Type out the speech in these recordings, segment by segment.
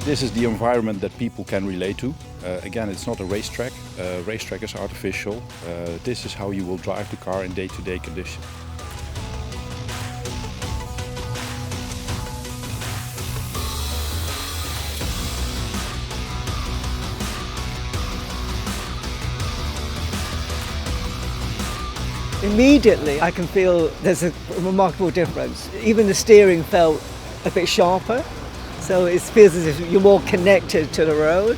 This is the environment that people can relate to. Again, it's not a racetrack. Racetrack is artificial. This is how you will drive the car in day-to-day conditions. Immediately I can feel there's a remarkable difference. Even the steering felt a bit sharper, so it feels as if you're more connected to the road.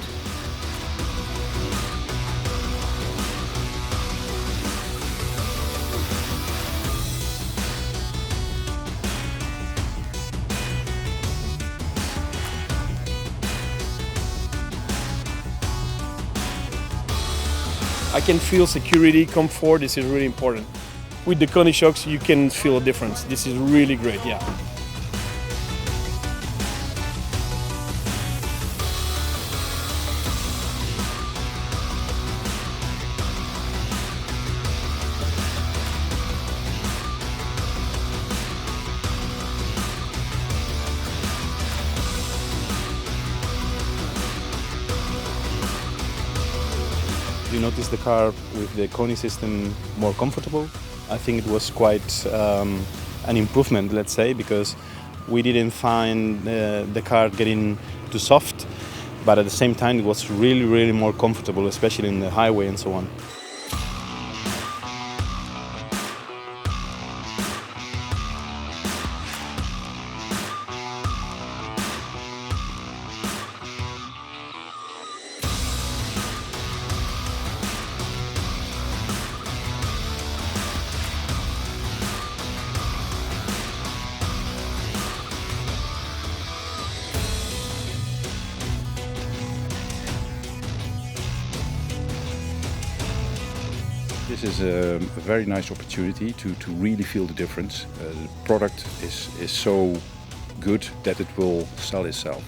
I can feel security, comfort. This is really important. With the KONI shocks, you can feel a difference. This is really great, yeah. You notice the car with the KONI system more comfortable. I think it was quite an improvement, let's say, because we didn't find the car getting too soft, but at the same time it was really more comfortable, especially in the highway and so on. This is a very nice opportunity to really feel the difference. The product is so good that it will sell itself.